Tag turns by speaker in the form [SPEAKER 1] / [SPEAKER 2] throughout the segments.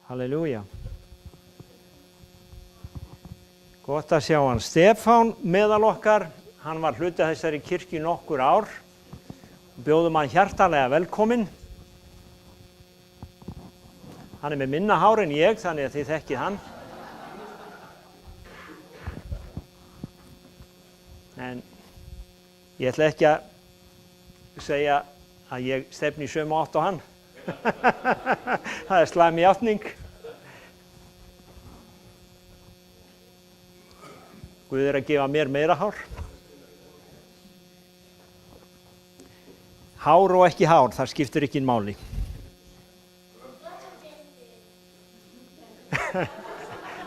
[SPEAKER 1] Halleluja. Gott að sjá hann Stefán meðal okkar. Hann var hluti af þessari kirkju nokkur ár. Bjóðum hann hjartalega velkominn. Hann með minna hár en ég, þannig að þið þekkið hann. En ég ætla ekki að segja að ég stefni í sömu átt á hann. Það slæm játning. Guð að gefa mér meira hár. Hár og ekki hár, það skiptir ekki máli.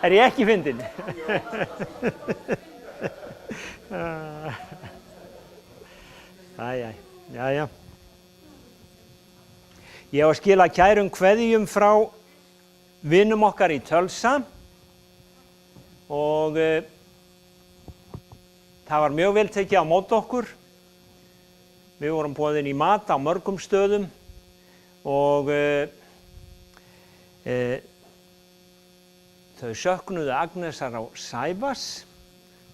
[SPEAKER 1] Er ég ekki fyndin? Jæja. Ég á að skila kærum kveðjum frá vinum okkar í Tölsa og það var mjög vel tekið á móti okkur. Við vorum boðin í mat á mörgum stöðum og þau söknuðu Agnesar á Sævas.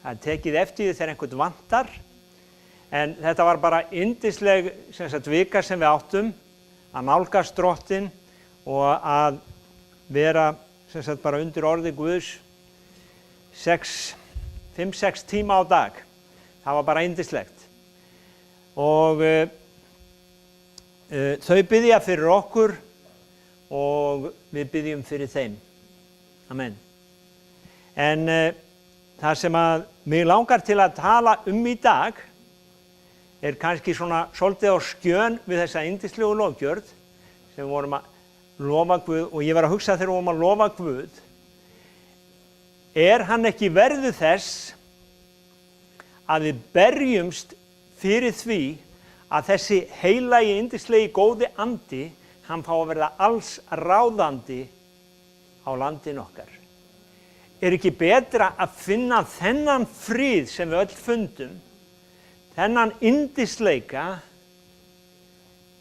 [SPEAKER 1] Það er tekið eftir því þegar einhvern vantar. En þetta var bara yndisleg vika sem við áttum að nálgast Drottinn og að vera bara undir orði Guðs 5-6 tíma á dag. Það var bara yndislegt. Og þau biðja fyrir okkur og við biðjum fyrir þeim. Amen. En það sem að mig langar til að tala í dag er kannski svona svolítið á skjön við þessa yndislegu lofgjörð sem við vorum að lofa Guð og ég var að hugsa þegar við vorum að lofa Guð. Er hann ekki verður þess að við berjumst fyrir því að þessi heilagi, yndislegi, góði andi, hann fá að verða alls ráðandi á landinu okkar? Er ekki betra að finna þennan frið sem við öll fundum, þennan yndisleika,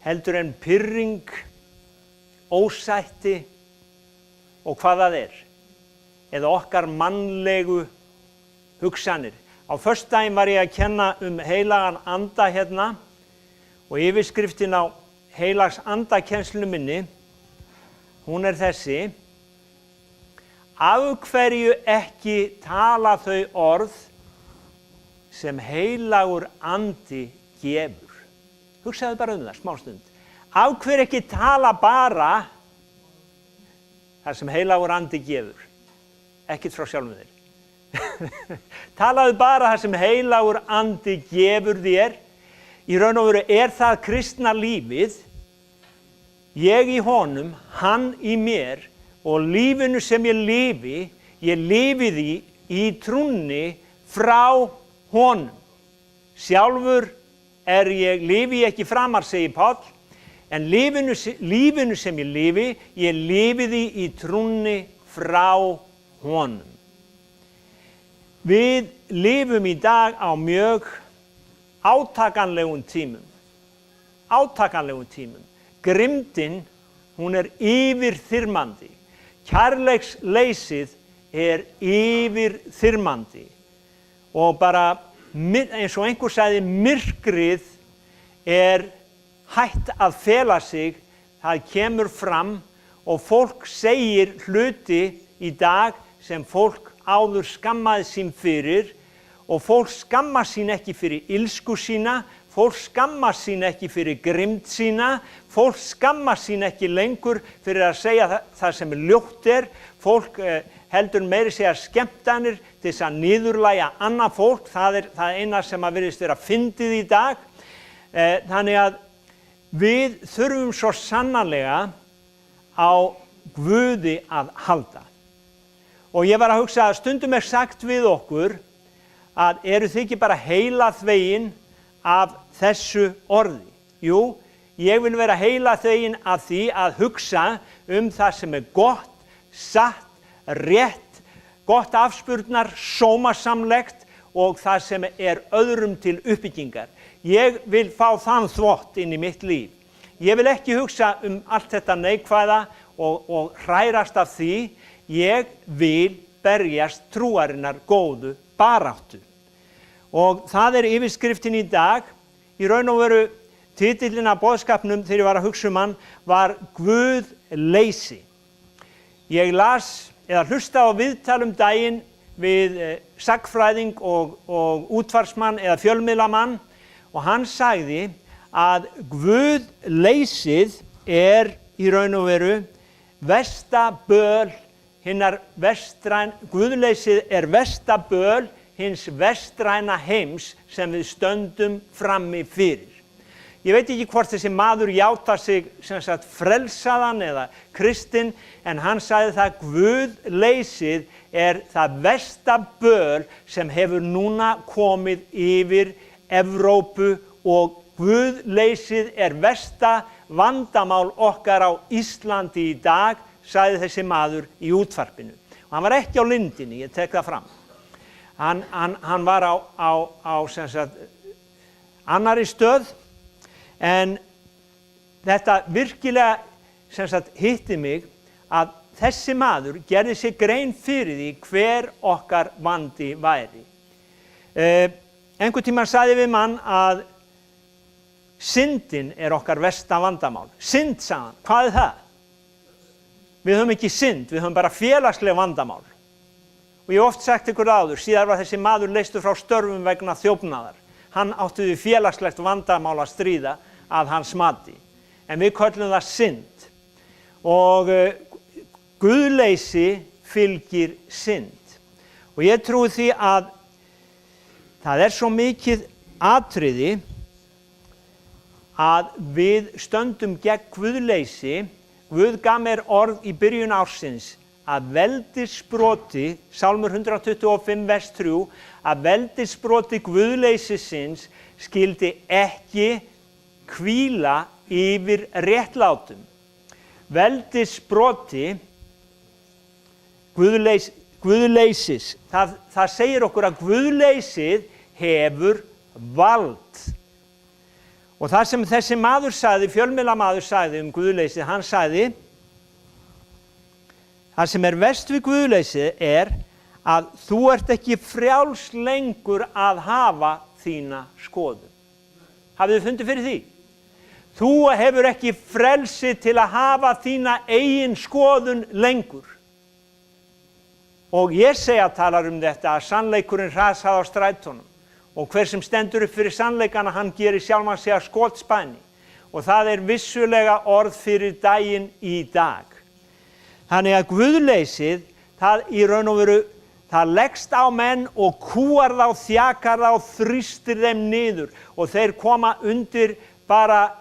[SPEAKER 1] heldur en pirring, ósætti og hvað það er? Eða okkar mannlegu hugsanir. Á föstudaginn var ég að kenna heilagan anda hérna og yfirskriftin á heilags andakennslu minni, hún er þessi: af hverju ekki tala þau orð sem heilagur andi gefur? Hugsaðu bara það, smástund. Af hverju ekki tala bara það sem heilagur andi gefur? Ekkert frá sjálfum þér. Talaðu bara það sem heilagur andi gefur þér. Í raun og veru er það kristna lífið. Ég í honum, hann í mér, og lífinu sem ég lifi því í trúnni frá honum. Sjálfur lifi ég ekki framar, segir Páll, en lífinu sem ég lifi því í trúnni frá honum. Við lifum í dag á mjög átakanlegum tímum. Grimmdin, hún er yfirþyrmandi. Kærleiksleysið er yfirþyrmandi. Og bara, eins og einhver sagði, myrkrið er hætt að fela sig, það kemur fram og fólk segir hluti í dag sem fólk áður skammaði sín fyrir, og fólk skammast sín ekki fyrir ilsku sína, fólk skammast sín ekki fyrir grimmd sína, fólk skammast sín ekki lengur fyrir að segja það sem ljótt er, fólk heldur meiri segja skemmtanir til þess að niðurlægja annað fólk, það er það eina sem að virðist vera fyndið í dag. Þannig að við þurfum svo sannarlega á Guði að halda. Og ég var að hugsa að stundum er sagt við okkur að eru þið ekki bara heilaþvegin af þessu orði? Jú, ég vil vera heilaþvegin af því að hugsa það sem er gott, satt, rétt, gott afspurnar, sómasamlegt og það sem er öðrum til uppbyggingar. Ég vil fá þann þvott inn í mitt líf. Ég vil ekki hugsa allt þetta neikvæða og hrærast af því. Ég vil berjast trúarinnar góðu baráttu. Og það yfirskriftin í dag. Í raun og veru titillinn af boðskapnum þegar ég var að hugsa hann var Guðleysi. Ég las eða hlusta á viðtal daginn við sagnfræðing og útvarpsmann eða fjölmiðlamann og hann sagði að Guðleysið í raun og veru versta böl Guðleysið versta böl hins vestræna heims sem við stöndum frammi fyrir. Ég veit ekki hvort þessi maður játar sig sem sagt frelsaðan eða kristinn, en hann sagði það Guðleysið það versta böl sem hefur núna komið yfir Evrópu og Guðleysið versta vandamál okkar á Íslandi í dag, sagði þessi maður í útvarpinu. Og hann var ekki á lindinni, ég tek það fram. Hann var á sem sagt, annarri stöð, en þetta virkilega sem sagt, hitti mig að þessi maður gerði sér grein fyrir því hver okkar vandi væri. Einhvern tímann sagði við mann að syndin okkar versta vandamál. Synd, sagði hann, hvað það? Við höfum ekki synd, við höfum bara félagsleg vandamál. Og ég hef oft sagt ykkur áður, síðar var þessi maður leystur frá störfum vegna þjófnaðar. Hann átti við félagslegt vandamál að stríða að hans mati. En við köllum það synd. Og Guðleysi fylgir synd. Og ég trúi því að það svo mikið atriði að við stöndum gegn Guðleysi. Guð gaf mér orð í byrjun ársins að veldissproti, Sálmur 125 vers 3, að veldissproti Guðleysisins skyldi ekki hvíla yfir réttlátum. Veldissproti Guðleysis, það segir okkur að Guðleysið hefur vald. Og það sem þessi maður sagði, fjölmiðlamaður sagði Guðleysið, hann sagði, það sem verst við Guðleysið að þú ert ekki frjáls lengur að hafa þína skoðun. Hafið þið fundið fyrir því? Þú hefur ekki frelsi til að hafa þína eigin skoðun lengur. Og ég talar þetta að sannleikurinn hrasað á strætónum. Og hver sem stendur upp fyrir sannleikana, hann gerir sjálfan sig að skotspæni. Og það vissulega orð fyrir daginn í dag. Þannig að Guðleysið, það í raun og veru, það leggst á menn og kúar þá, þjakar þá, þrýstir þeim niður. Og þeir koma undir bara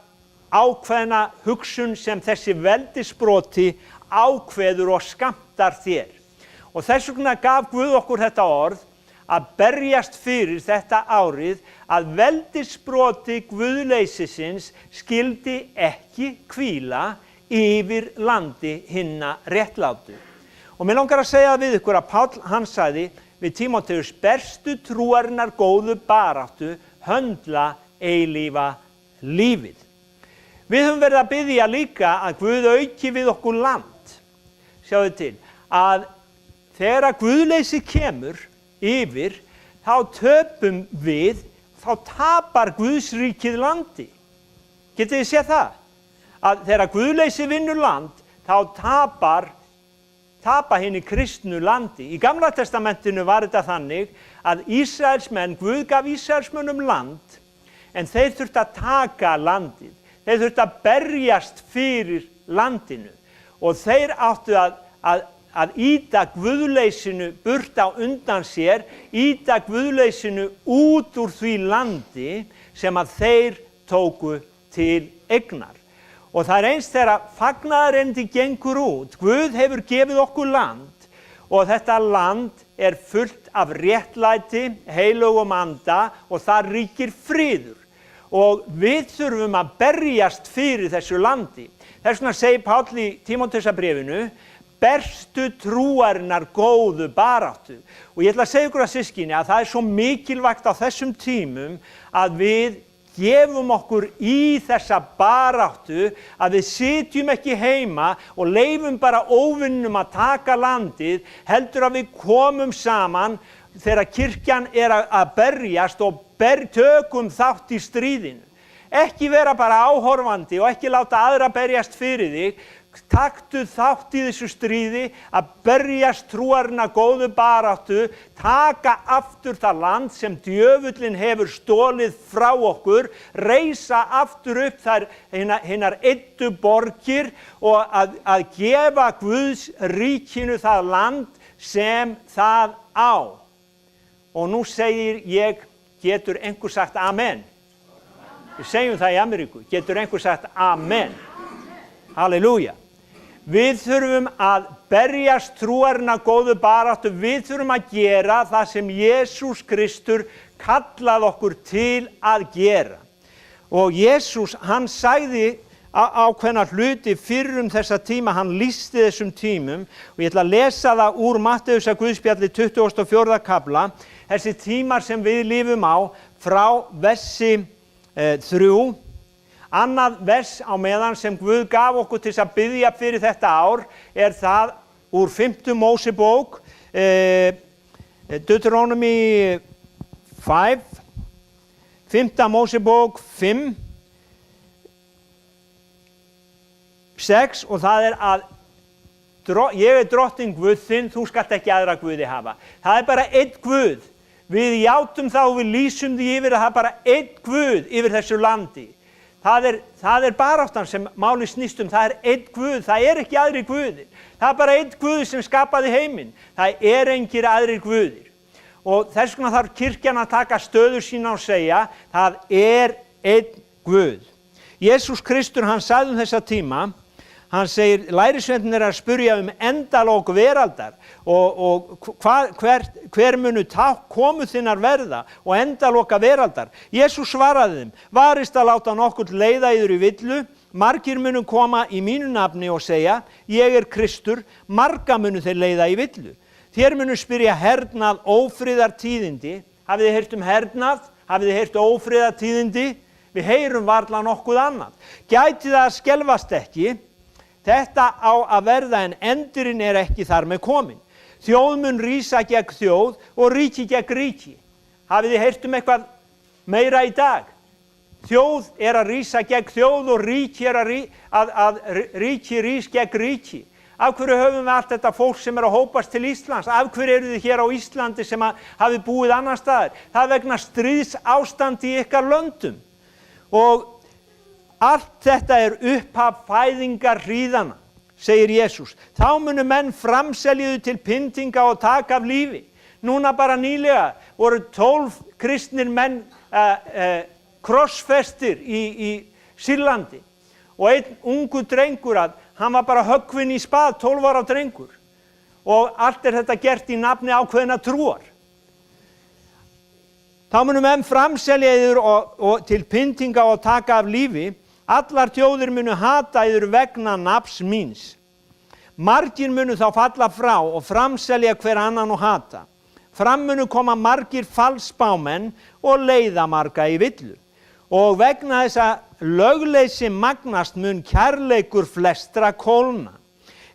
[SPEAKER 1] ákveðna hugsun sem þessi veldissproti ákveður og skammtar þér. Og þess vegna gaf Guð okkur þetta orð, að berjast fyrir þetta árið að veldissproti Guðleysisins skyldi ekki hvíla yfir landi hinna réttlátu. Og mér langar að segja við ykkur að Páll hann sagði við Tímóteus, berstu trúarinnar góðu baráttu, höndla eilífa lífið. Við höfum verið að biðja líka að Guð auki við okkur land. Sjáðu til, að þegar að Guðleysi kemur yfir, þá töpum við, þá tapar Guðsríkið landi. Getið þið séð það? Að þegar Guðleysi vinnur land, þá tapa hinni kristnu landi. Í Gamla testamentinu var þetta þannig að Ísraelsmenn, Guð gaf Ísraelsmönnum land, en þeir þurftu að taka landið. Þeir þurftu að berjast fyrir landinu og þeir áttu að ýta Guðleysinu burt á undan sér, ýta Guðleysinu út úr því landi sem að þeir tóku til eignar. Og það eins þegar fagnaðarendi gengur út. Guð hefur gefið okkur land og þetta land fullt af réttlæti, heilögum anda og það ríkir friður. Og við þurfum að berjast fyrir þessu landi. Þess vegna segir Páll í Tímóteusarbréfinu, berstu trúarinnar góðu baráttu. Og ég ætla að segja ykkur að systkini að það svo mikilvægt á þessum tímum að við gefum okkur í þessa baráttu, að við sitjum ekki heima og leifum bara óvinnum að taka landið, heldur að við komum saman þegar kirkjan að berjast og tökum þátt í stríðinu. Ekki vera bara áhorfandi og ekki láta aðra berjast fyrir þig. Taktu þátt í þessu stríði að berjast trúarina góðu baráttu, taka aftur það land sem djöfullinn hefur stolið frá okkur, reisa aftur upp þær hinar eyddu borgir og að gefa Guðs ríkinu það land sem það á. Og nú segir ég, getur einhver sagt amen? Við segjum það í Ameríku, getur einhver sagt amen? Halleluja. Við þurfum að berjast trúarina góðu baráttu, við þurfum að gera það sem Jesús Kristur kallaði okkur til að gera. Og Jesús, hann sagði ákveðna hluti fyrir þessa tíma, hann lýsti þessum tímum og ég ætla að lesa það úr Matteusar Guðspjalli 24. kafla, þessi tímar sem við lifum á frá versi 3. Annað vers á meðan sem Guð gaf okkur til að biðja fyrir þetta ár það úr 5. Mósebók, Deuteronomy 5, 5. Mósebók 5, 6 og það að ég drottinn Guð þinn, þú skalt ekki aðra guði hafa. Það bara einn Guð. Við játum þá og við lýsum því yfir að það bara einn Guð yfir þessu landi. Það baráttan sem máli snýst það einn Guð, það ekki aðrir guðir. Það bara einn Guð sem skapaði heiminn. Það engir aðrir guðir. Og þess vegna þarf kirkjan að taka stöður sína og segja, það einn Guð. Jesús Kristur, hann sagði þessa tíma, hann segir, lærisveinarnir að spyrja endalok veraldar og hver munu tákn komu þinnar verða og endaloka veraldar. Jesús svaraði þeim, varist að láta nokkurn leiða yður í villu, margir munu koma í mínu nafni og segja, ég Kristur, marga munu þeir leiða í villu. Þér munu spyrja hernað ófriðartíðindi. Hafið þið heyrt hernað? Hafið þið heyrt ófriðartíðindi? Við heyrum varla nokkuð annað. Gæti það að skelfast ekki? Þetta á að verða en endurinn ekki þar með komin. Þjóð mun rísa gegn þjóð og ríki gegn ríki. Hafið þið heyrt eitthvað meira í dag? Þjóð að rísa gegn þjóð og ríki að ríki rís gegn ríki. Af hverju höfum við allt þetta fólk sem að hópast til Íslands? Af hverju eru þið hér á Íslandi sem hafi búið annar staðar? Það vegna stríðsástand í ykkar löndum. Og allt þetta upphaf fæðingar hríðana, segir Jesús. Þá munu menn framselja þau til pyntinga og taka af lífi. Núna bara nýlega voru 12 kristnir menn krossfestir í Sýrlandi. Og einn ungur drengur hann var bara höggvinn í spað, 12 ára drengur. Og allt þetta gert í nafni ákveðna trúar. Þá munu menn framselja þau til pyntinga og taka af lífi. Allar þjóðir munu hata yður vegna nafns míns. Margir munu þá falla frá og framselja hver annan og hata. Fram munu koma margir falsspámenn og leiða marga í villu. Og vegna þessa lögleysi magnast mun kærleikur flestra kólna.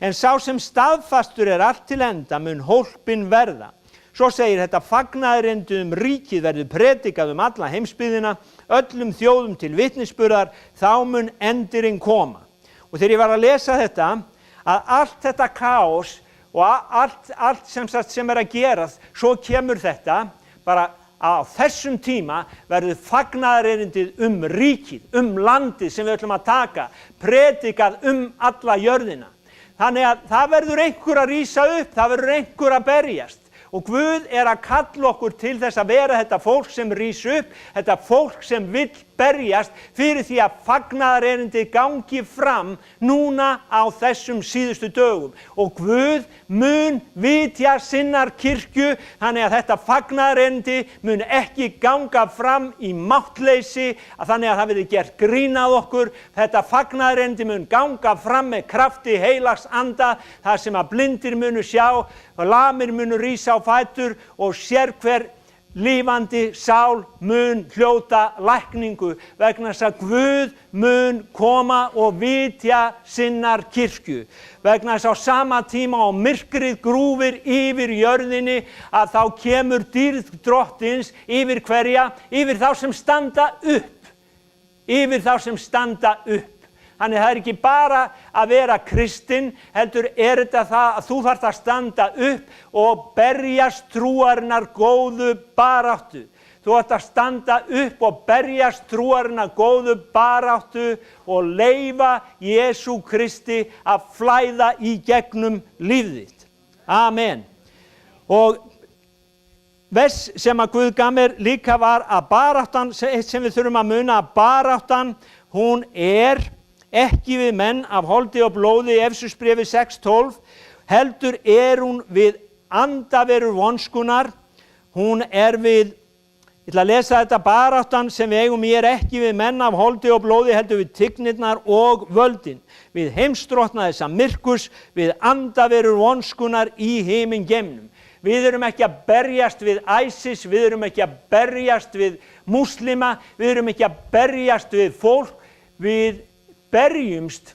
[SPEAKER 1] En sá sem staðfastur allt til enda mun hólpinn verða. Svo segir þetta fagnaðarerindi ríkið verður predikað alla heimsbyggðina, öllum þjóðum til vitnisburðar, þá mun endurinn koma. Og þegar ég var að lesa þetta, að allt þetta kaos og allt sem að gerast, svo kemur þetta, bara á þessum tíma verður fagnaðarerindið ríkið, landið sem við ætlum að taka, predikað alla jörðina. Þannig að það verður einhver að rísa upp, það verður einhver að berjast. Og Guð að kalla okkur til þess að vera þetta fólk sem rís upp, þetta fólk sem vill berjast fyrir því að fagnaðarerindið gangi fram núna á þessum síðustu dögum. Og Guð mun vitja sinnar kirkju, þannig að þetta fagnaðarerindi mun ekki ganga fram í máttleysi, þannig að það verði gert grín að okkur. Þetta fagnaðarerindi mun ganga fram með krafti heilags anda, þar sem að blindir munu sjá, og lamir munu rísa á fætur og sérhver lifandi sál mun hljóta lækningu vegna þess að Guð mun koma og vitja sinnar kirkju. Vegna þess á sama tíma og myrkrið grúfir yfir jörðinni að þá kemur dýrð drottins yfir hverja? Yfir þá sem standa upp. Yfir þá sem standa upp. Þannig það ekki bara að vera kristinn, heldur þetta það að þú þarft að standa upp og berjast trúarinnar góðu baráttu. Þú þarft að standa upp og berjast trúarinnar góðu baráttu og leyfa Jesú Kristi að flæða í gegnum líf þitt. Amen. Og vers sem að Guð gaf mér líka var að baráttan, eitt sem við þurfum að muna, að baráttan, hún ekki við menn af holdi og blóði í Efesusbréfi 6:12, heldur hún við andaverur vonskunnar, hún við, ég ætla að lesa þetta, baráttan sem við eigum í ekki við menn af holdi og blóði, heldur við tignirnar og völdin, við heimsdrottna þessa myrkurs, við andaverur vonskunnar í himingeimnum. Við erum ekki að berjast við ISIS, við erum ekki að berjast við múslima, við erum ekki að berjast við fólk, við berjumst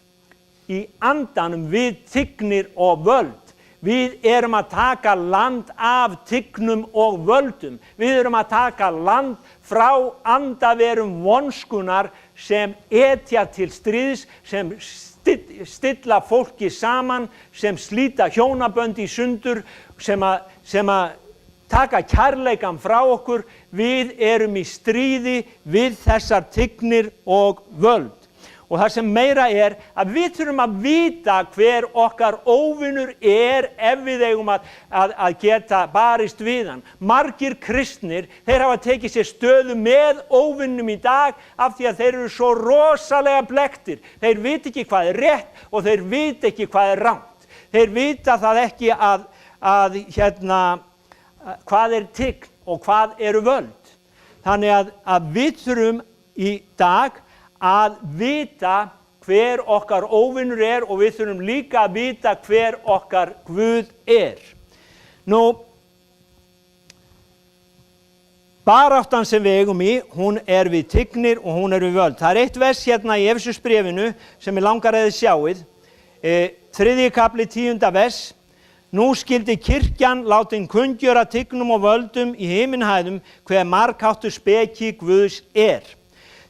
[SPEAKER 1] í andanum við tignir og völd. Við erum að taka land af tignum og völdum. Við erum að taka land frá andaverum vonskunar sem etja til stríðs, sem stilla fólki saman, sem slíta hjónabönd í sundur, sem að taka kærleikan frá okkur. Við erum í stríði við þessar tignir og völd. Og það sem meira að við þurfum að vita hver okkar óvinur ef við eigum að geta barist við hann. Margir kristnir, þeir hafa tekið sér stöðu með óvinnum í dag af því að þeir eru svo rosalega blekktir. Þeir vita ekki hvað rétt og þeir vita ekki hvað rangt. Þeir vita það ekki hvað tign og hvað eru völd. Þannig að við þurfum í dag að vita hver okkar óvinur og við þurfum líka að vita hver okkar Guð Nú, baráttan sem við eigum í, hún við tignir og hún við völd. Það eitt vers hérna í Efesusbréfinu sem ég langar að þið sjáið, 3. kapli 10. vers. Nú skyldi kirkjan látin kunngjöra tignum og völdum í himinhæðum hver margháttur speki Guðs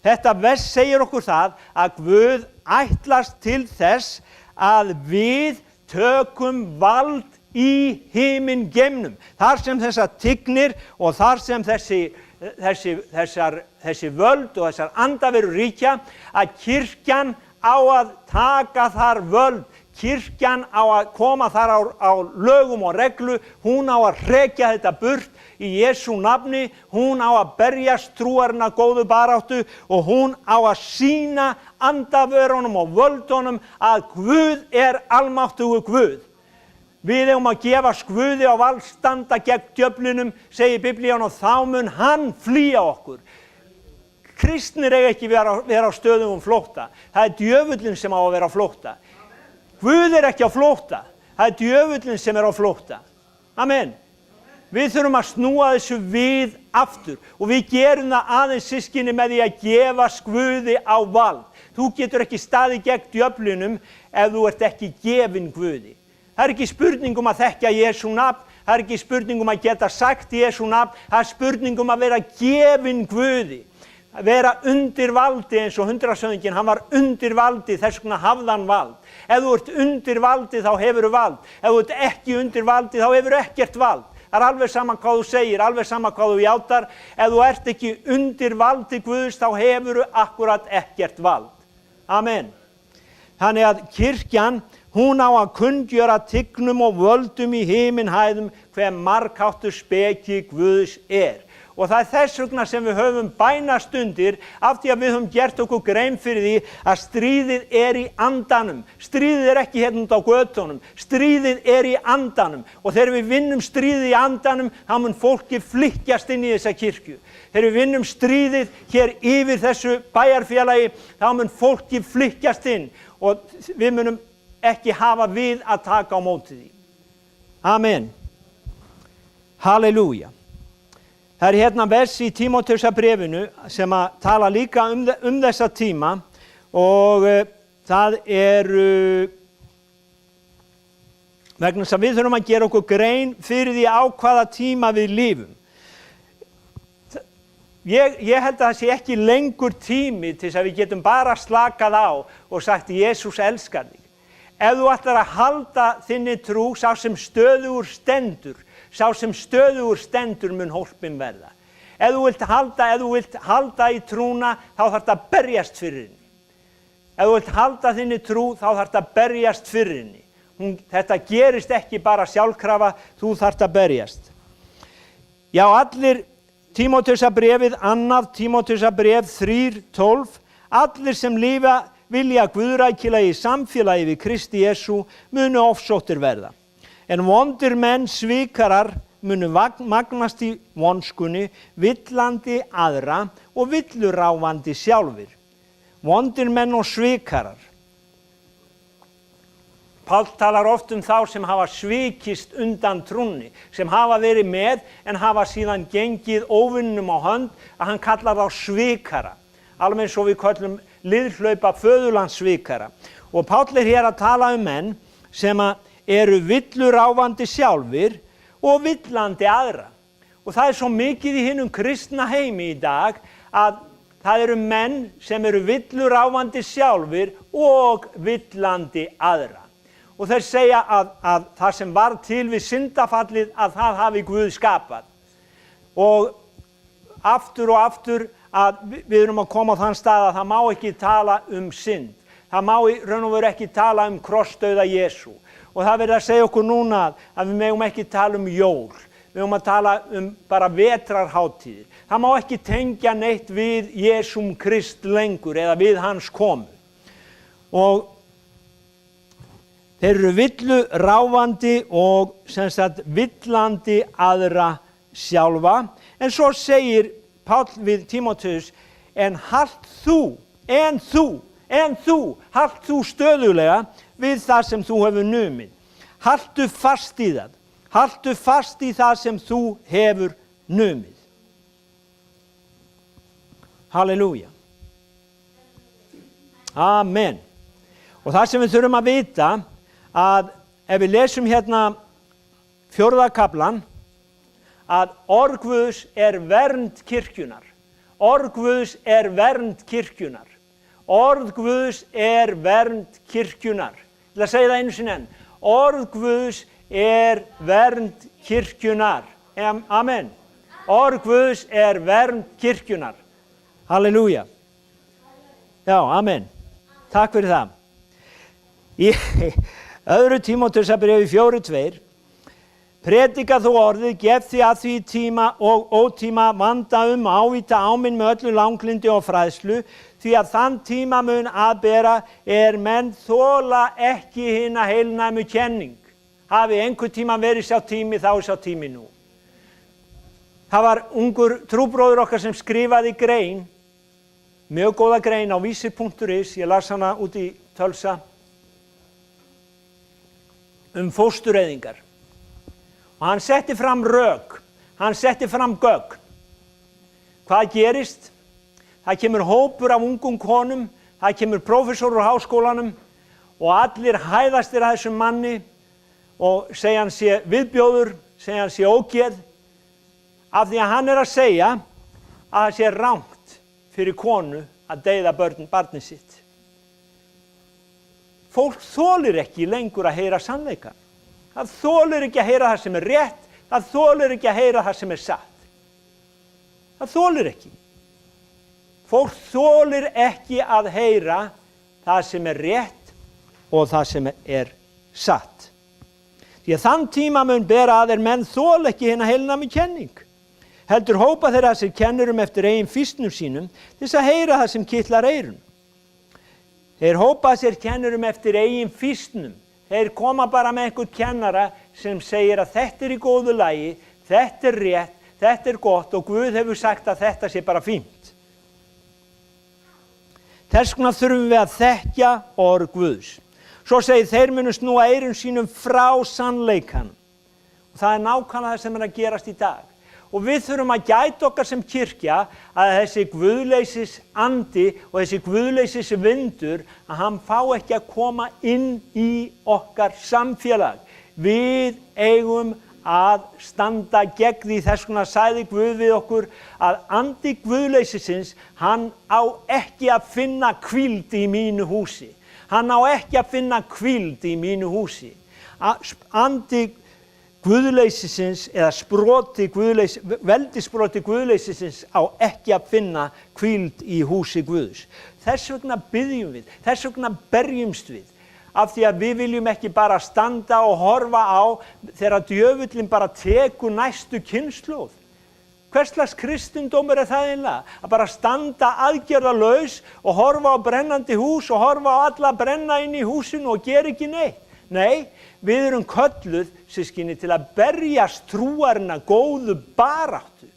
[SPEAKER 1] Þetta vers segir okkur það að Guð ætlast til þess að við tökum vald í himingeimnum. Þar sem þessar tignir og þar sem þessi völd og þessar andaverur ríkja, að kirkjan á að taka þar völd. Kirkjan á að koma þar á lögum og reglu, hún á að hrekja þetta burt í Jesú nafni, hún á að berjast trúarna góðu baráttu og hún á að sýna andavörunum og völdunum að Guð almáttugur Guð. Við eigum að gefa Guði á valdstanda gegn djöflinum, segir Biblían, og þá mun hann flýja okkur. Kristnir eiga ekki vera á stöðugum flótta. Það djöfullinn sem á að vera á flótta. Guð ekki á flótta. Það djöfullinn sem á flótta. Amen. Við þurfum að snúa þessu við aftur og við gerum það aðeins systkini með því að gefa Guði á vald. Þú getur ekki staðið gegn djöflinum ef þú ekki gefinn Guði. Það ekki spurning að þekkja Jesú nafn, það ekki spurning að geta sagt Jesú nafn, það spurning að vera gefinn Guði. Að vera undir valdi eins og 100-sönginn, hann var undir valdi, þess vegna hafði hann vald. Ef þú ert undir valdi þá hefur þú vald. Ef þú ert ekki undir valdi þá hefur þú ekkert vald. Það alveg sama hvað þú segir, alveg sama hvað þú játar. Ef þú ert ekki undir valdi Guðs þá hefur þú akkurat ekkert vald. Amen. Þannig að kirkjan, hún á að kunngjöra tignum og völdum í himinhæðum hver margháttur speki Guðs Og það þess vegna sem við höfum bænastundir af því að við höfum gert okkur grein fyrir því að stríðið í andanum. Stríðið ekki hérna út á götunum. Stríðið í andanum. Og þegar við vinnum stríðið í andanum, þá mun fólki flykkjast inn í þessa kirkju. Þegar við vinnum stríðið hér yfir þessu bæjarfélagi, þá mun fólki flykkjast inn. Og við munum ekki hafa við að taka á móti því. Amen. Halleluja. Það hérna vers í Tímóteusarbréfinu sem að tala líka þessa tíma og það vegna þess að við þurfum að gera okkur grein fyrir því á hvaða tíma við lifum. Ég held að það sé ekki lengur tími til þess að við getum bara slakað á og sagt Jesús elskar þig. Ef þú ætlar að halda þinni trú, sá sem stöðugur stendur mun hólpinn verða. Ef þú vilt halda í trúna, þá þarftu að berjast fyrir henni. Ef þú vilt halda þinni trú, þá þarftu að berjast fyrir henni. Þetta gerist ekki bara sjálfkrafa, þú þarft að berjast. Já, allir Tímóteusarbréfið, annað Tímóteusarbréf 3:12, allir sem vilja guðrækilega í samfélagi við Kristi Jesú munu ofsóttir verða. En vondir menn svíkarar munu magnast í vonskunni, villandi aðra og villuráfandi sjálfir. Vondir menn og svíkarar. Páll talar oft þá sem hafa svikist undan trúnni, sem hafa verið með en hafa síðan gengið óvinnum á hönd, að hann kallar þá svikara. Alveg eins og við köllum liðhlaupa föðurlandssvikara. Og Páll hér að tala menn sem eru villuráfandi sjálfir og villandi aðra. Og það svo mikið í hinum kristna heimi í dag að það eru menn sem eru villuráfandi sjálfir og villandi aðra. Og þeir segja að það sem var til við syndafallið, að það hafi Guð skapað. Og aftur að við erum að koma á þann stað að það má ekki tala synd. Það má í raun og veru ekki tala krossdauða Jesú. Og það verður að segja okkur núna að við megum ekki tala jól. Við megum að tala bara vetrarhátíðir. Það má ekki tengja neitt við Jesúm Krist lengur eða við hans komu. Og þeir eru villuráfandi og villandi aðra sjálfa. En svo segir Páll við Tímóteus, en þú halt þú stöðulega við það sem þú hefur numið. Haltu fast í það. Haltu fast í það sem þú hefur numið. Halleluja. Amen. Og það sem við þurfum að vita, að ef við lesum hérna 4. kaflan, að orð Guðs vernd kirkjunnar. Orð Guðs vernd kirkjunnar. Orð Guðs vernd kirkjunnar. Ég ætla að segja það einu sinni enn. Orð Guðs vernd kirkjunnar. Amen. Orð Guðs vernd kirkjunnar. Halleluja. Já, amen. Takk fyrir það. Í öðru Tímóteusarbréfi 4:2, predika þú orðið, gef því að því tíma og ótíma, vanda ávíta áminn með öllu langlindi og fræðslu, því að þann tíma mun að bera menn þola ekki hina heilnæmu kenning. Hafi einhver tíma verið sá tími, þá sá tími nú. Það var ungur trúbróður okkar sem skrifaði grein, mjög góða grein á vísir.is, ég las hana út í Tölsa, fóstureyðingar. Og hann setti fram rök, hann setti fram gögn. Hvað gerist? Það kemur hópur af ungum konum, það kemur prófessor úr háskólanum og allir hæðastir að þessum manni og segja hann sé viðbjóður, segja hann sé ógeð, af því að hann að segja að það sé rangt fyrir konu að deyða barnið sitt. Fólk þolir ekki lengur að heyra sannleikann. Það þolir ekki að heyra það sem rétt, það þolir ekki að heyra það sem satt. Það þolir ekki. Fólk þolir ekki að heyra það sem rétt og það sem satt. Því að þann tíma mun bera að menn þol ekki hina heilnæmu kenning. Heldur hópa þeirra sér kennurum eftir eigin fýsnum sínum til þess að heyra það sem kitlar eyrun. Þeir hópa sér kennurum eftir eigin fýsnum. Þeir koma bara með einhvern kennara sem segir að þetta í góðu lagi, þetta rétt, þetta gott og Guð hefur sagt að þetta sé bara fínt. Þess vegna þurfum við að þekkja orð Guðs. Svo segir þeir munu snúa eyrun sínum frá sannleikanum. Og það nákvæmlega það sem að gerast í dag. Og við þurfum að gæta okkar sem kirkja að þessi guðleysis andi og þessi guðleysis vindur, að hann fá ekki að koma inn í okkar samfélag. Við eigum að standa gegn því. Þess vegna sagði Guð við okkur að andi guðleysisins, hann á ekki að finna hvíld í mínu húsi. Hann á ekki að finna hvíld í mínu húsi. Andi guðleysisins eða veldissproti guðleysisins á ekki að finna hvíld í húsi Guðs. Þess vegna biðjum við, þess vegna berjumst við. Af því að við viljum ekki bara standa og horfa á þegar djöfullinn bara tekur næstu kynslóð. Hvers slags kristindómur það eiginlega? Að bara standa aðgerðalaus og horfa á brennandi hús og horfa á alla brenna inn í húsinu og gera ekki neitt. Nei, við erum kölluð, systkini, til að berjast trúarina góðu baráttu.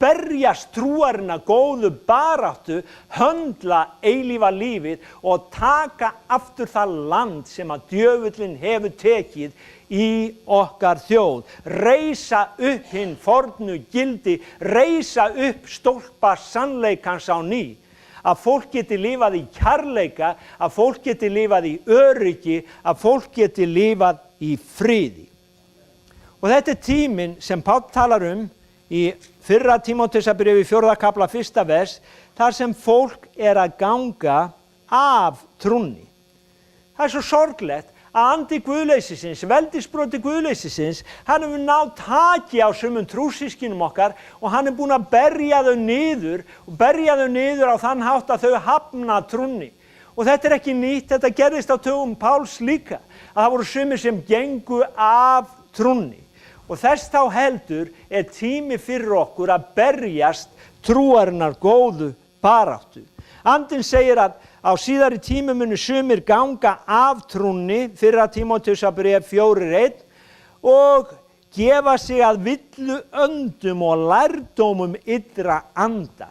[SPEAKER 1] Berjast trúarina góðu baráttu, höndla eilífa lífið og taka aftur það land sem að djöfullinn hefur tekið í okkar þjóð. Reisa upp hinn fornu gildi, reisa upp stólpa sannleikans á ný. Að fólk geti lifað í kærleika, að fólk geti lifað í öryggi, að fólk geti lifað í friði. Og þetta tíminn sem Páll talar í 1. Tímóteusarbréfi 4. kafla 1. vers, þar sem fólk að ganga af trúnni. Það svo sorglegt að andi guðleysisins, veldissproti guðleysisins, hann hefur náð taki á sumum trúsískinum okkar og hann búinn að berja þau niður á þann hátt að þau hafna trúnni. Og þetta ekki nýtt, þetta gerðist á tögum Páls líka, að það voru sumir sem gengu af trúnni. Og þess þá heldur tími fyrir okkur að berjast trúarinnar góðu baráttu. Andinn segir að á síðari tímum munu sumir ganga af trúnni, 1. Tímóteusarbréf 4:1, og gefa sig að villu öndum og lærdómum illra anda.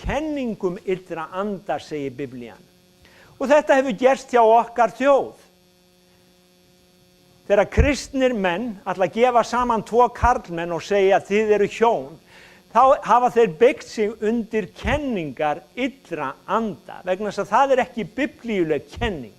[SPEAKER 1] Kenningum illra anda, segir Biblían. Og þetta hefur gerst hjá okkar þjóð. Þegar kristnir menn ætla að gefa saman 2 karlmenn og segja að þið eru hjón, þá hafa þeir byggt sig undir kenningar illra anda, vegna þess að það ekki biblíuleg kenning.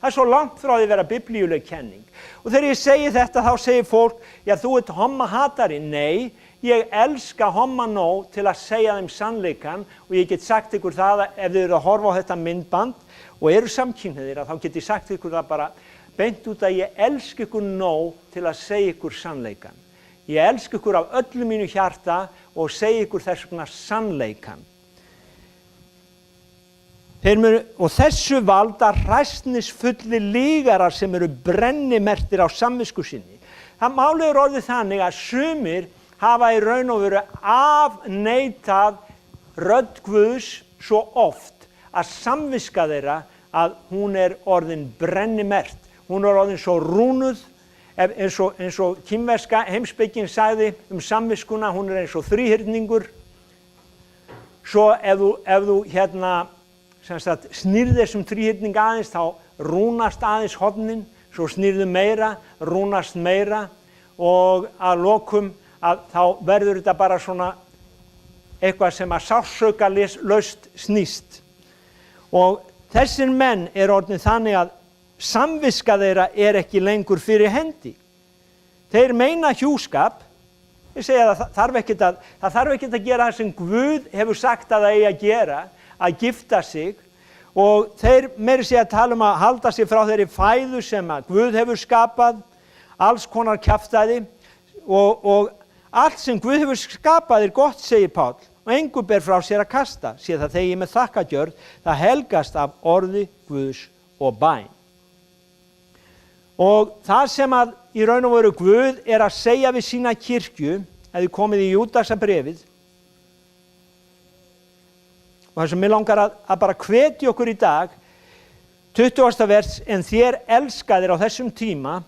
[SPEAKER 1] Það svo langt frá því að vera biblíuleg kenning. Og þegar ég segi þetta, þá segir fólk, já, þú ert hommahatari. Nei, ég elska homma nóg til að segja þeim sannleikann, og ég get sagt ykkur það að ef þið eru að horfa á þetta myndband og eru samkynhneigðir, þá get ég sagt ykkur það bara beint út að ég elska ykkur nóg til að segja ykkur sannleikann. Ég elska ykkur af öllu mínu hjarta og segja ykkur þess vegna sannleikann. Og þessu valda hræsnisfulli lygarar sem eru brennimerktir á samvisku sinni. Það málið orðið þannig að sumir hafa í raun og veru afneitað rödd Guðs svo oft að samviska þeirra að hún orðin brennimerkt. Hún orðin svo rúnuð, eins og kínverska heimspekin sagði samviskuna, hún eins og þríhyrningur. Svo ef þú snýrð þessum þríhyrning aðeins, þá rúnast aðeins hornin, svo snýrðu meira, rúnast meira, og að lokum þá verður þetta bara svona eitthvað sem að sársaukalaust snýst. Og þessir menn orðnir þannig að samviska þeirra ekki lengur fyrir hendi. Þeir meina hjúskap. Ég segja að það þarf ekkert að gera það sem Guð hefur sagt að það eigi að gera, að gifta sig, og þeir meira segja að tala að halda sig frá þeirri fæðu sem að Guð hefur skapað, alls konar kjaftæði, og allt sem Guð hefur skapað gott, segir Páll, og engu ber frá sér að kasta, sé það þegi með þakkagjörð, það helgast af orði Guðs og bæn. Og það sem að í raun og veru Guð að segja við sína kirkju, ef þið komið í Júdasarbréfið, og það sem mig langar að bara hvetja okkur í dag, 20. vers, en þér elskaðir á þessum tíma,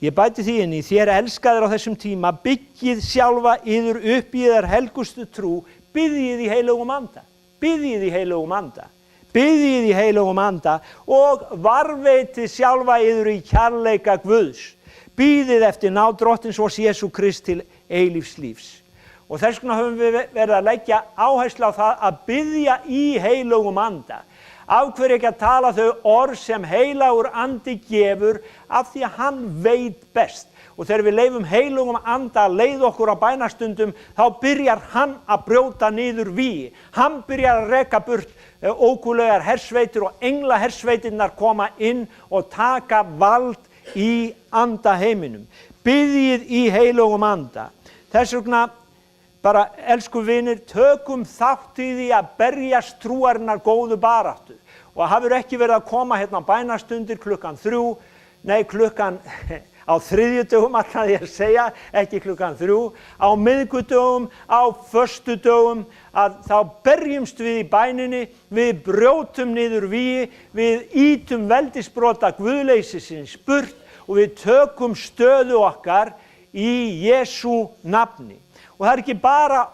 [SPEAKER 1] ég bæti því inn í, þér elskaðir á þessum tíma, byggið sjálfa yður upp í þér helgustu trú, biðjið í heilögum anda, biðjið í heilögum anda. Biðjið í heilögum anda og varveitið sjálfa yður í kærleika Guðs. Bíðið eftir náð Drottins vors Jesú Krist til eilífs lífs. Og þess vegna höfum við verið að leggja áherslu á það að biðja í heilögum anda. Af hverju ekki að tala þau orð sem heilagur andi gefur, af því að hann veit best. Og þegar við leyfum heilögum anda að leiða okkur á bænastundum, þá byrjar hann að brjóta niður vígi. Hann byrjar að reka burt ókulegar hersveitir og englahersveitirnar koma inn og taka vald í andaheiminum. Biðjið í heilögum anda. Þess vegna, bara, elsku vinir, tökum þátt í því að berjast trúarinnar góðu baráttu. Og hafur ekki verið að koma hérna á bænastundir klukkan 3, nei klukkan á þriðjudögum, ætlaði ég að segja, ekki klukkan 3, á miðvikudögum, á föstudögum, að þá berjumst við í bæninni, við brjótum niður vígi, við ýtum veldisbrota guðleysisins burt og við tökum stöðu okkar í Jesú nafni. Og það ekki bara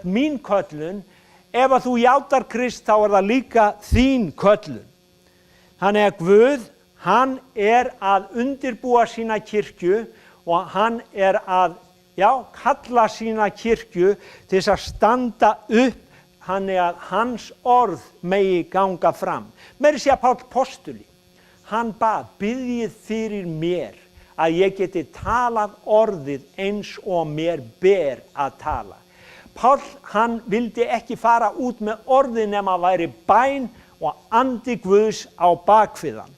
[SPEAKER 1] mín köllun, ef að þú játar Krist þá það líka þín köllun. Þannig að Guð, hann að undirbúa sína kirkju og hann að kalla sína kirkju til þess að standa upp, þannig að hans orð megi ganga fram. Meira segja Páll postuli, hann bað, biðjið fyrir mér að ég geti talað orðið eins og mér ber að tala. Páll, hann vildi ekki fara út með orðið nema væri bæn og andi Guðs á bakviðan.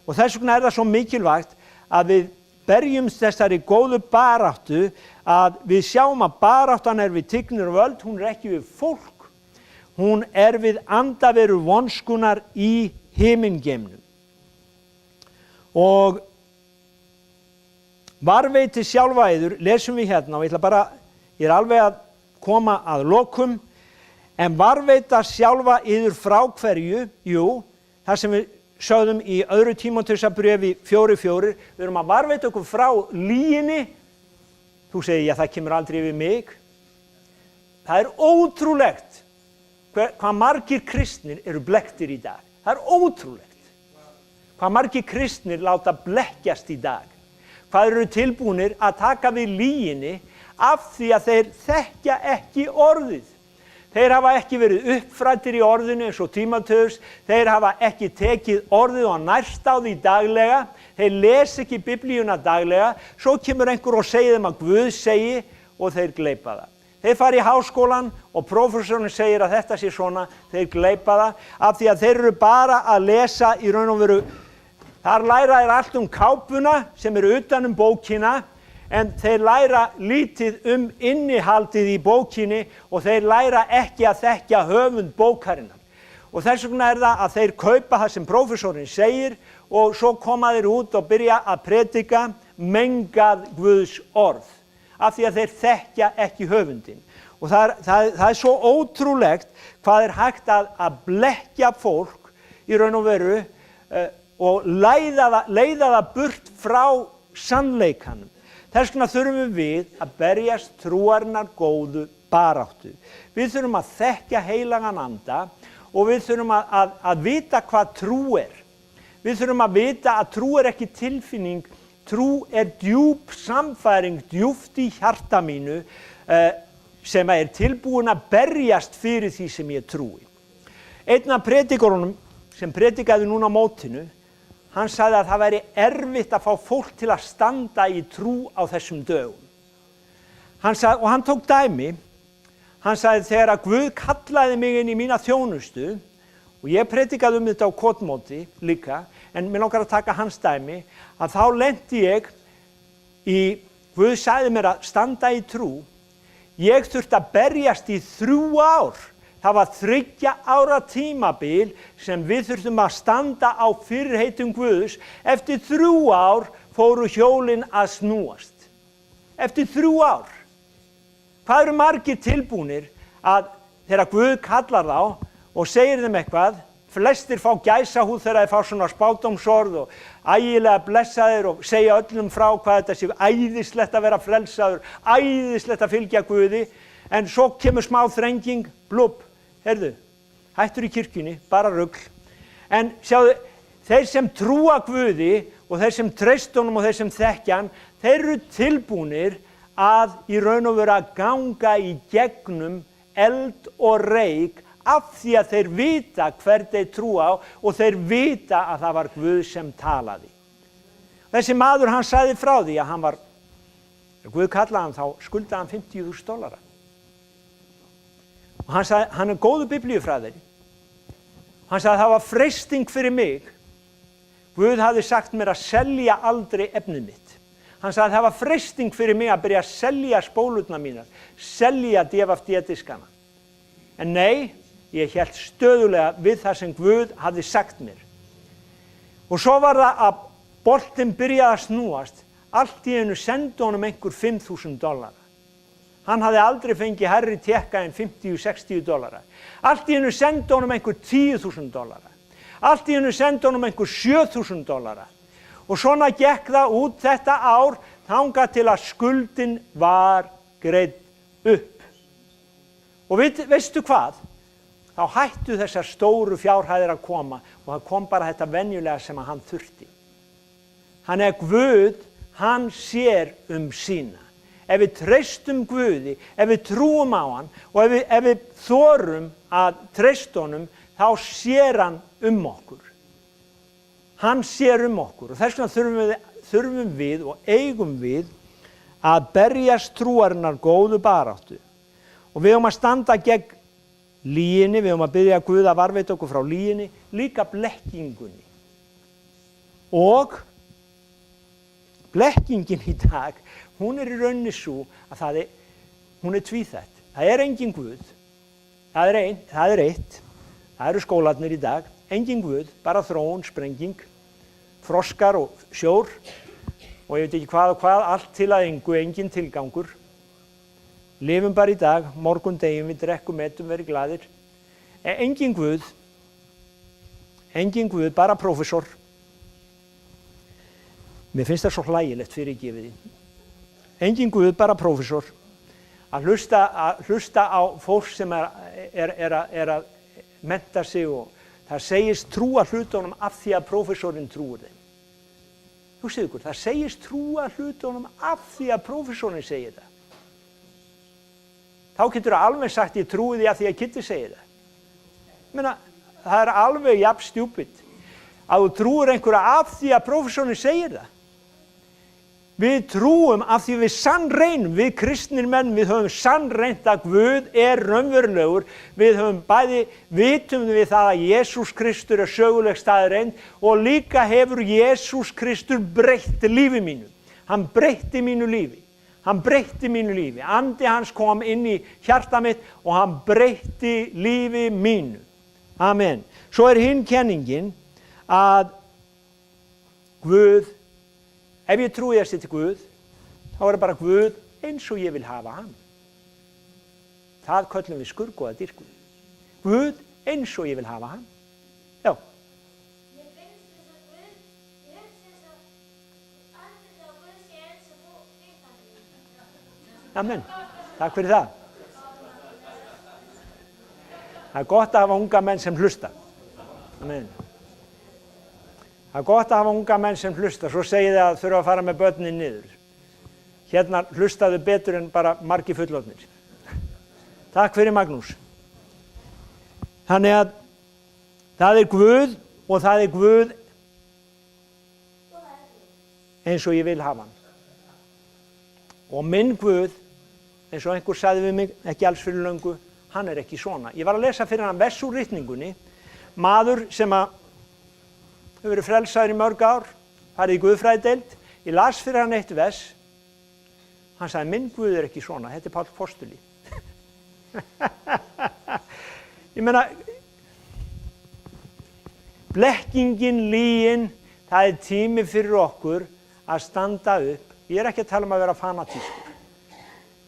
[SPEAKER 1] Og þess vegna það svo mikilvægt að við berjumst þessari góðu baráttu, að við sjáum að baráttan við tignir völd, hún ekki við fólk, hún við andaveru vonskunar í himingeimnum. Og varveiti sjálfa yður, lesum við hérna, og ég alveg að koma að lokum, en varveita sjálfa yður frá hverju, það sem við sögðum í 2. Tímóteusarbréfi 4:4, við erum að varveita okkur frá lyginni. Þú segir, það kemur aldrei yfir mig. Það ótrúlegt hvað margir kristnir eru blekktir í dag. Það ótrúlegt hvað margir kristnir láta blekkjast í dag. Hvað eru tilbúnir að taka við lyginni af því að þeir þekkja ekki orðið. Þeir hafa ekki verið uppfræddir í orðinu eins og Tímóteus, þeir hafa ekki tekið orðið og nærst á því daglega, þeir lesa ekki Biblíuna daglega, svo kemur einhver og segir þeim að Guð segi og þeir gleypa það. Þeir fara í háskólan og prófessorinn segir að þetta sé svona, þeir gleypa það, af því að þeir eru bara að lesa í raun og veru. Þar læra þeir allt kápuna sem utan bókina, en þeir læra lítið innihaldið í bókinni og þeir læra ekki að þekkja höfund bókarinnar. Og þess vegna það að þeir kaupa það sem prófessorinn segir og svo koma þeir út og byrja að predika mengað Guðs orð, af því að þeir þekkja ekki höfundin. Og það svo ótrúlegt hvað hægt að blekkja fólk í raun og veru og leiða það burt frá sannleikanum. Þess vegna þurfum við að berjast trúarinnar góðu baráttu. Við þurfum að þekkja heilagan anda og við þurfum að vita hvað trú Við þurfum að vita að trú ekki tilfinning, trú djúp samfæring, djúpt í hjarta mínu sem tilbúin að berjast fyrir því sem ég trúi. Einn af predikorunum sem predikaði núna á mótinu, hann sagði að það væri erfitt að fá fólk til að standa í trú á þessum dögum. Og hann tók dæmi, hann sagði þegar að Guð kallaði mig inn í mína þjónustu, og ég predikaði þetta á Kotmóti líka, en mér langar að taka hans dæmi, að þá lenti ég Guð sagði mér að standa í trú, ég þurfti að berjast í 3 ár. Það var 3 ára tímabil sem við þurftum að standa á fyrirheitum Guðs. Eftir 3 ár fóru hjólin að snúast. Eftir 3 ár. Hvað eru margir tilbúnir að þegar Guð kallar þá og segir þeim eitthvað, flestir fá gæsahúð þegar þeir fá svona spádómsorð og ægilega blessaðir og segja öllum frá hvað þetta sé æðislegt að vera frelsaður, æðislegt að fylgja Guði, en svo kemur smá þrenging, blúbb. Heyrðu, hættur í kirkjunni, bara rugl. En sjáðu, þeir sem trúa Guði og þeir sem treysta honum og þeir sem þekkja hann, þeir eru tilbúnir að í raun og veru að ganga í gegnum eld og reyk af því að þeir vita hvern þeir trúa á og þeir vita að það var Guð sem talaði. Þessi maður, hann sagði frá því að hann var, Guð kallaði hann, þá skuldaði hann $50,000. Og hann sagði, hann er góður biblíufræðari. Hann sagði, það var freisting fyrir mig. Guð hafði sagt mér að selja aldrei efnið mitt. Hann sagði, það var freisting fyrir mig að byrja að selja spólurnar mínar, selja DFD-diskana. En nei, ég hélt stöðulega við það sem Guð hafði sagt mér. Og svo var það að boltinn byrjaði að snúast, allt í einu sendi honum einhver $5,000. Hann hafði aldrei fengið hærri tékka en $50-60. Allt í einu sendi honum einhver $10,000. Allt í einu sendi honum einhver $7,000. Og svona gekk það út þetta ár þangað til að skuldin var greidd upp. Og veistu hvað? Þá hættu þessar stóru fjárhæðir að koma og það kom bara þetta venjulega sem að hann þurfti. Hann er Guð, hann sér sína. Ef við treystum Guði, ef við trúum á hann og ef við þorum að treysta honum, þá sér hann okkur. Hann sér okkur og þess vegna þurfum við og eigum við að berjast trúarinnar góðu baráttu. Og við að standa gegn lyginni, við að biðja Guð að varðveita okkur frá lyginni, líka blekkingunni. Og blekkingin í dag, hún í rauninni svo að hún tvíþætt. Það er engin Guð, það er eitt, það eru skólarnir í dag, engin Guð, bara þróun, sprenging, froskar og sjór og ég veit ekki hvað og hvað, allt til að engu, engin tilgangur. Lifum bara í dag, morgun degjum við drekkum, etum, verið glaðir. Engin Guð, bara prófessor. Mér finnst það svo hlægilegt fyrirgefið því. Engin Guð, bara prófessor. Að hlusta á fólk sem er að mennta sig og það segist trúa hlutunum af því að prófessorinn trúir þeim. Hugsið ykkur, það segist trúa hlutunum af því að prófessorinn segir það. Þá getur það alveg sagt ég trúi því af því að Kitty segir það. Meina, það er alveg jafn stjúpid að þú trúir einhverja af því að prófessorinn segir það. Við trúum af því við sannreinum, við kristnir menn, við höfum sannreint að Guð er raunverulegur, við höfum bæði, vitum við það að Jesús Kristur er söguleg staðreynd og líka hefur Jesús Kristur breytt lífi mínu. Hann breytti mínu lífi. Andi hans kom inn í hjarta mitt og hann breytti lífi mínu. Amen. Svo er hinn kenningin að Guð, ef ég trúi þessi til Guð, þá er það bara Guð eins og ég vil hafa hann. Það köllum við skurðgoða dýrkun. Guð eins og ég vil hafa hann. Já.
[SPEAKER 2] Mér finnst þess að Guð, ég hugsa þess að andlitið á Guð sé eins og þú líka.
[SPEAKER 1] Amen. Takk fyrir það. Það er gott að hafa unga menn sem hlusta. Amen. Það er gott að hafa unga menn sem hlusta, svo segið þið að þurfa að fara með börnin niður. Hérna hlustaðu betur en bara margir fullorðnir. Takk fyrir Magnús. Þannig að það er Guð og það er Guð eins og ég vil hafa hann. Og minn Guð, eins og einhver sagði við mig, ekki alls fyrir löngu, hann er ekki svona. Ég var að lesa fyrir hann vers úr ritningunni, maður sem hefur verið frelsaður í mörg ár, farið í guðfræðideild, ég las fyrir hann eitt vers, hann sagði, minn Guð er ekki svona, þetta er Páll Postuli. Ég meina, blekkingin, lygin, það er tími fyrir okkur að standa upp. Ég er ekki að tala um að vera fanatískur.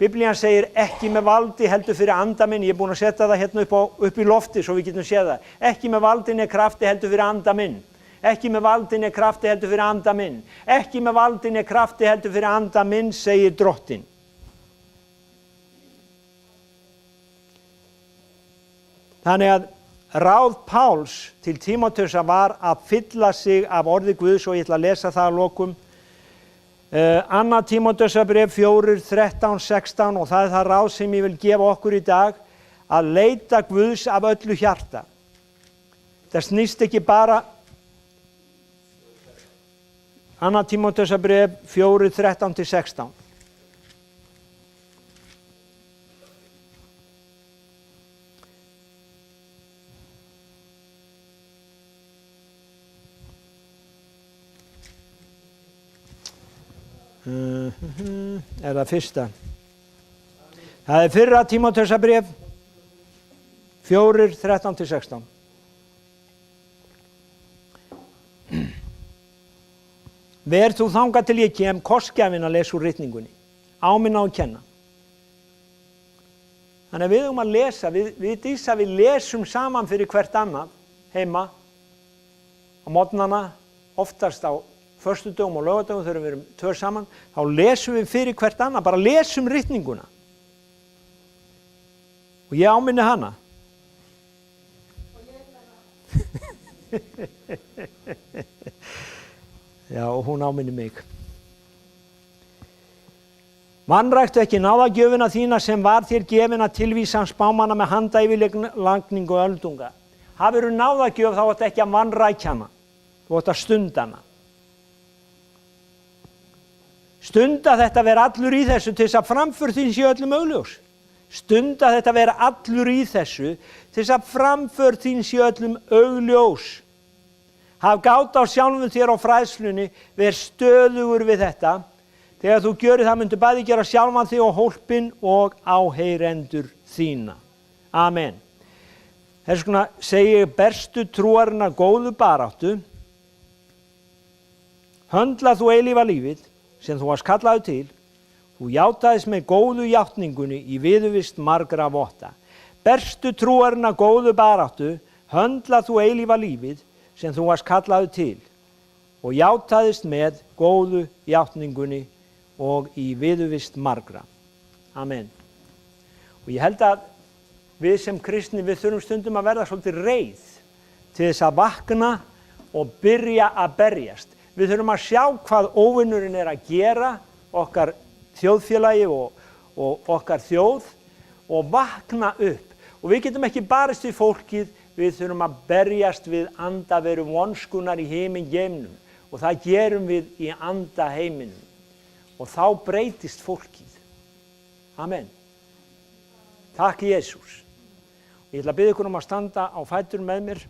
[SPEAKER 1] Biblían segir ekki með valdi heldur fyrir anda minn, ég er búin að setja það hérna upp í lofti svo við getum séð það. Ekki með valdinni krafti heldur fyrir anda minn. Ekki með valdinni krafti heldur fyrir anda minn. Ekki með valdinni krafti heldur fyrir anda minn, segir Drottinn. Þannig að ráð Páls til Tímóteusar var að fylla sig af orði Guðs og ég ætla að lesa það að lokum. Anna Tímóteusarbréf 4, 13, 16 og það er það ráð sem ég vil gefa okkur í dag að leita Guðs af öllu hjarta. Það snýst ekki bara Anna Tímóteusarbréf 4, 13 til 16. Er það fyrsta? Það er fyrra Tímóteusarbréf 4, 13 til 16. Ver þú þangað til ég kem kostgjafinn að lesa úr ritningunni, áminna og kenna. Þannig að við höfum að lesa, við lesum saman fyrir hvert annað heima á morgnana, oftast á föstudögum og laugardögum þegar við erum tvö saman, þá lesum við fyrir hvert annað, bara lesum ritninguna. Og ég áminni hana. Já, og hún áminni mig. Vanræktu ekki náðagjöfina þína sem var þér gefin að tilvísa spámanna með handayfirlagningu og öldunga. Hafirðu náðagjöf þá átt ekki að vanrækja hana, þú átt að stunda hana. Stunda þetta vera allur í þessu til þess að framför þín sé öllum augljós. Stunda þetta vera allur í þessu til þess að framför þín sé öllum augljós. Haf gát á sjálfum þér á fræðslunni, ver stöðugur við þetta. Þegar þú gjörir það myndu bæði gera sjálfan þig og hólpin og áheyrendur þína. Amen. Þess vegna segi ég berstu trúarina góðu baráttu. Höndla þú eilífa lífið sem þú varst kallaður til, þú játaðist með góðu játningunni í viðurvist margra votta. Berstu trúarina góðu baráttu, höndla þú eilífa lífið sem þú varst kallaður til og játaðist með góðu játningunni og í viðurvist margra. Amen. Og ég held að við sem kristni, við þurfum stundum að verða svolítið reið til þess að vakna og byrja að berjast. Við þurfum að sjá hvað óvinnurinn er að gera, okkar þjóðfélagi og okkar þjóð og vakna upp. Og við getum ekki barist við fólkið, við þurfum að berjast við andaveru vonskunar í himingeimnum og það gerum við í andaheiminum og þá breytist fólkið. Amen. Takk Jesús. Ég ætla að biðja ykkur að standa á fætur með mér.